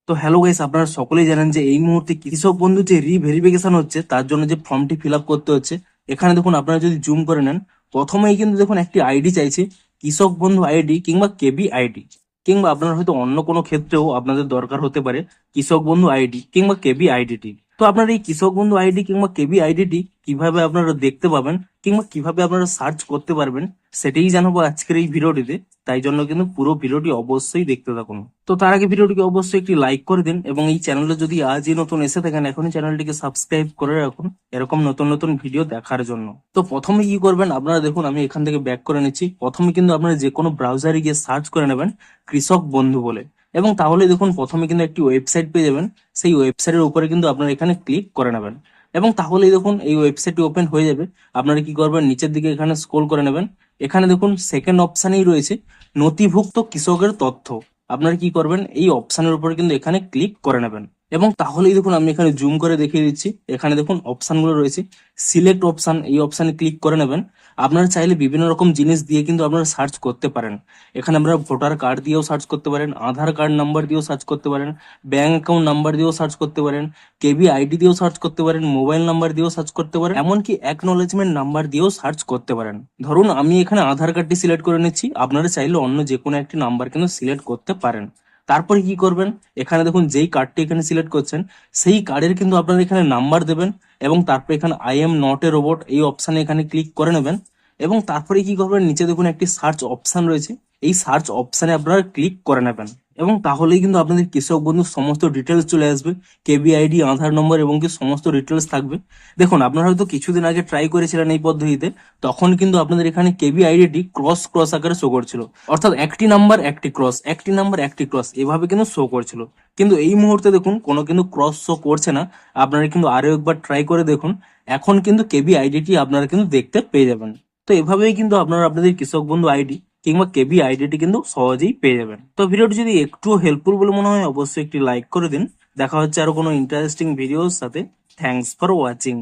তো hello guys, আপনারা সকলেই জানেন যে এই মুহূর্তে কৃষক বন্ধু যে রিভেরিফিকেশন হচ্ছে তার জন্য যে ফর্মটি ফিল আপ করতে হচ্ছে। এখানে দেখুন, আপনারা যদি জুম করে নেন, প্রথমেই কিন্তু দেখুন একটি আইডি চাইছে, কৃষক বন্ধু আইডি কিংবা কেবি আইডি, কিংবা আপনার হয়তো অন্য কোনো ক্ষেত্রেও আপনাদের দরকার হতে পারে কৃষক বন্ধু আইডি কিংবা কেবি আইডিটি। তো আপনারা এই কৃষক বন্ধু আইডি কিংবা কেবি আইডিটি কিভাবে আপনারা দেখতে পাবেন কিংবা কিভাবে আপনারা সার্চ করতে পারবেন সেটাই জানাবো আজকের এই ভিডিওটিতে। তাই জন্য কিন্তু পুরো ভিডিওটি অবশ্যই দেখতে থাকুন। তো তার আগে ভিডিওটিকে অবশ্যই একটি লাইক করে দিন এবং এই চ্যানেলে যদি আজই নতুন এসে থাকেন এখনই চ্যানেলটিকে সাবস্ক্রাইব করে রাখুন এরকম নতুন নতুন ভিডিও দেখার জন্য। তো প্রথমে কি করবেন, আপনারা দেখুন আমি এখান থেকে ব্যাক করে নিচ্ছি। প্রথমে কিন্তু আপনারা যে কোনো ব্রাউজারে গিয়ে সার্চ করে নেবেন কৃষক বন্ধু বলে, এবং তাহলে দেখুন প্রথমে কিন্তু একটি ওয়েবসাইট পেয়ে যাবেন। সেই ওয়েবসাইটের উপরে কিন্তু আপনারা এখানে ক্লিক করে নেবেন এবং তাহলেই দেখুন এই ওয়েবসাইটটি ওপেন হয়ে যাবে। আপনারা কি করবেন, নিচের দিকে এখানে স্ক্রল করে নেবেন। এখানে দেখুন সেকেন্ড অপশানেই রয়েছে নথিভুক্ত কৃষকের তথ্য। আপনারা কি করবেন, এই অপশানের উপরে কিন্তু এখানে ক্লিক করে নেবেন এবং তাহলেই দেখুন আমি এখানে জুম করে দেখিয়ে দিচ্ছি। এখানে দেখুন অপশানগুলো রয়েছে, সিলেক্ট অপশান, এই অপশানে ক্লিক করে নেবেন। আপনারা চাইলে বিভিন্ন রকম জিনিস দিয়ে কিন্তু আপনারা সার্চ করতে পারেন। এখানে আমরা ভোটার কার্ড দিয়েও সার্চ করতে পারেন, আধার কার্ড নাম্বার দিয়েও সার্চ করতে পারেন, ব্যাংক অ্যাকাউন্ট নাম্বার দিয়েও সার্চ করতে পারেন, কেবি আইডি দিয়েও সার্চ করতে পারেন, মোবাইল নাম্বার দিয়েও সার্চ করতে পারেন, এমনকি অ্যাকনোলেজমেন্ট নাম্বার দিয়েও সার্চ করতে পারেন। ধরুন আমি এখানে আধার কার্ডটি সিলেক্ট করে নিচ্ছি, আপনারা চাইলে অন্য যে কোনো একটি নাম্বার কিন্তু সিলেক্ট করতে পারেন। তারপরে কি করবেন, এখানে দেখুন যেই কার্ডটি এখানে সিলেক্ট করছেন সেই কার্ডের কিন্তু আপনারা এখানে নাম্বার দেবেন এবং তারপরে এখানে I am not a robot এই অপশানে এখানে ক্লিক করে নেবেন এবং তারপরে কি করবেন, নিচে দেখুন একটি সার্চ অপশান রয়েছে, এই সার্চ অপশানে আপনারা ক্লিক করে নেবেন এবং তাহলেই কিন্তু আপনাদের কৃষক বন্ধুর সমস্ত ডিটেলস চলে আসবে। কেবি আইডি, আধার নম্বর এবং কি সমস্ত ডিটেলস থাকবে। দেখুন আপনারা হয়তো কিছুদিন আগে ট্রাই করেছিলেন এই পদ্ধতিতে, তখন কিন্তু আপনাদের এখানে কেবি আইডিটি ক্রস ক্রস আকারে শো করছিল, অর্থাৎ একটি নাম্বার একটি ক্রস, একটি নাম্বার একটি ক্রস, এভাবে কিন্তু শো করছিল। কিন্তু এই মুহূর্তে দেখুন কোনো কিন্তু ক্রস শো করছে না। আপনারা কিন্তু আরো একবার ট্রাই করে দেখুন, এখন কিন্তু কেবি আইডিটি আপনারা কিন্তু দেখতে পেয়ে যাবেন। তো এভাবেই কিন্তু আপনারা আপনাদের কৃষক বন্ধু আইডি কিংবা কেবি আইডিটি কিন্তু সহজেই পেয়ে যাবেন। তো ভিডিওটি যদি একটু হেল্পফুল বলে মনে হয় অবশ্যই একটি লাইক করে দিন। দেখা হচ্ছে আরো কোনো ইন্টারেস্টিং ভিডিওর সাথে। Thanks for watching.